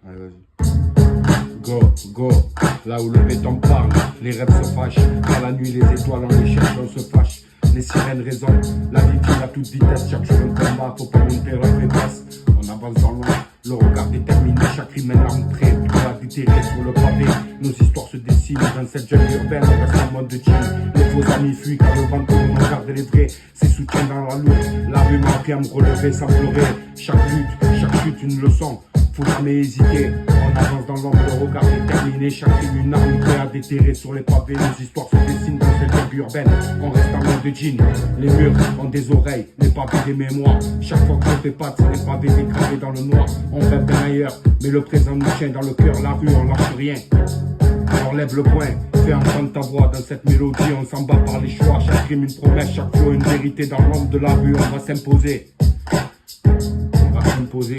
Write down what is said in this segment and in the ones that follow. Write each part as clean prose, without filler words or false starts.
Allez, vas-y. Go, go, là où le béton parle, les rêves se fâchent. Dans la nuit, les étoiles en les cherchent, on se fâche. Les sirènes résonnent, la vie file à toute vitesse. Chaque jour un combat, faut pas monter la faiblesse. On avance dans le noir, le regard déterminé. Chaque rime est l'arme prête, droit déterré sur le pavé. Nos histoires se dessinent, 27 jeunes urbaines, on reste en mode de team. Les faux amis fuient car le ventre nous regarde les vrais. C'est soutien dans la loupe, la rue m'a appris à me relever sans pleurer. Chaque lutte, chaque chute une leçon. Faut jamais hésiter, on avance dans l'ombre, le regard déterminé. Chaque rime une arme prête à déterrer sur les pavés. Nos histoires se dessinent dans cette vague urbaine. On reste en mode de jean, les murs ont des oreilles, les pavés des mémoires. Chaque fois qu'on fait pas, c'est les pavés dégradés dans le noir. On rêve bien ailleurs, mais le présent nous tient dans le cœur. La rue, on lâche rien. Alors lève le poing, fais entendre ta voix dans cette mélodie. On s'en bat par les choix, chaque rime une promesse, chaque flow une vérité. Dans l'ombre de la rue, on va s'imposer. On va s'imposer.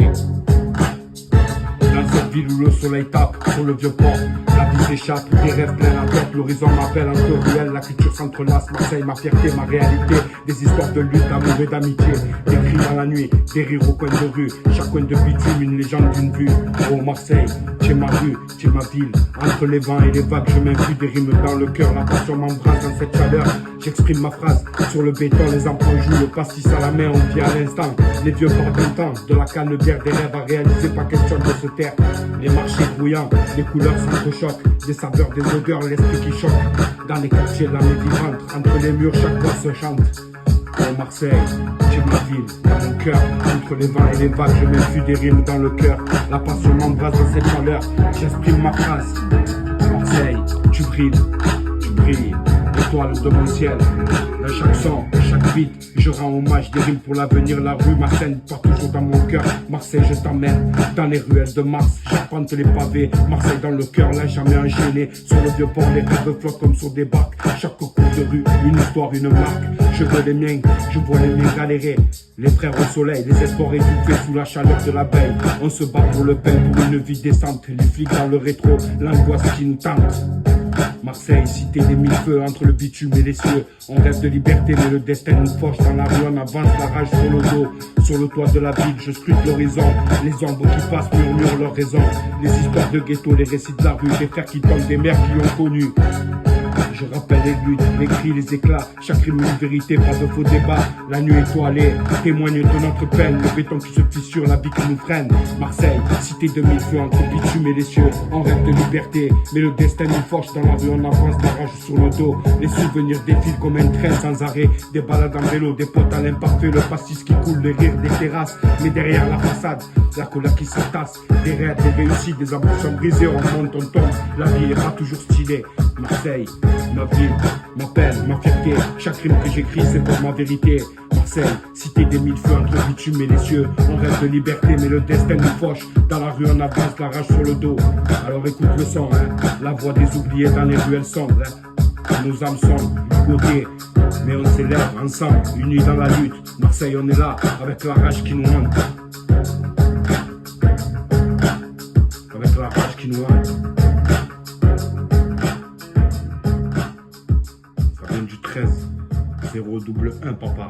Dans cette ville où le soleil tape sur le vieux port, la vie s'échappe, des rêves plein la tête. L'horizon m'appelle entre ruelles, la culture s'entrelace. Marseille, ma fierté, ma réalité. Des histoires de lutte, d'amour et d'amitié. Des cris dans la nuit, des rires au coin de rue. Chaque coin de bitume, une légende d'une vue. Oh Marseille, tu es ma rue, tu es ma ville. Entre les vents et les vagues, je m'infuse des rimes dans le cœur. La passion m'embrasse dans cette chaleur. J'exprime ma phrase sur le béton, les enfants jouent, le pastis à la main, on vit à l'instant. Les vieux partent d'un temps, de la canne bière, des rêves à réaliser, pas question de se taire. Les marchés brouillants, les couleurs s'entrechoquent, des saveurs, des odeurs, l'esprit qui choque. Dans les quartiers, l'âme est vivante, entre les murs, chaque voix se chante. Oh Marseille, tu es ma ville, dans mon cœur. Entre les vents et les vagues, je m'infuse des rimes dans le cœur. La passion m'embrasse dans cette chaleur, j'exprime ma phrase. Marseille, tu brilles, étoile de mon ciel. Dans chaque son, chaque beat, je rends hommage, des rimes pour l'avenir. La rue, ma scène, part toujours dans mon cœur. Marseille, je t'emmène dans les ruelles de Mars. J'arpente les pavés, Marseille dans le cœur, là jamais enchaîné. Sur le vieux port, les rêves flottent comme sur des bacs. Chaque coup de rue, une histoire, une marque. Je veux les miens, je vois les miens galérer. Les frères au soleil, les espoirs étouffés sous la chaleur de la veille. On se bat pour le pain, pour une vie décente. Les flics dans le rétro, l'angoisse qui nous tente. Marseille, cité des mille feux entre le bitume et les cieux. On rêve de liberté, mais le destin nous fauche. Dans la rue, on avance, la rage sur le dos. Sur le toit de la ville, je scrute l'horizon. Les ombres qui passent murmurent leur raison. Les histoires de ghetto, les récits de la rue. Des frères qui tombent, des mères qui ont connu. Je rappelle les luttes, les cris, les éclats. Chaque rime une vérité, pas de faux débats. La nuit étoilée témoigne de notre peine. Le béton qui se fissure, la vie qui nous freine. Marseille, cité de mille feux entre bitume et les cieux. On rêve de liberté, mais le destin nous force. Dans la rue on avance, la rage sur le dos. Les souvenirs défilent comme un train sans arrêt. Des balades en vélo, des potes à l'imparfait. Le pastis qui coule, les rires des terrasses. Mais derrière la façade, la colère qui se tasse. Des rêves, des réussites, des ambitions brisées. On monte, on tombe, la vie est pas toujours stylée. Marseille, ma ville, ma peine, ma fierté. Chaque rime que j'écris, c'est pour ma vérité. Marseille, cité des mille feux entre bitume et les cieux. On rêve de liberté, mais le destin nous fauche. Dans la rue, on avance, la rage sur le dos. Alors écoute le son, hein. La voix des oubliés dans les ruelles sombres, hein. Nos âmes sont côté, mais on s'élève ensemble, unis dans la lutte. Marseille, on est là, avec la rage qui nous hante. Avec la rage qui nous hante. Du 13 0 1 papa.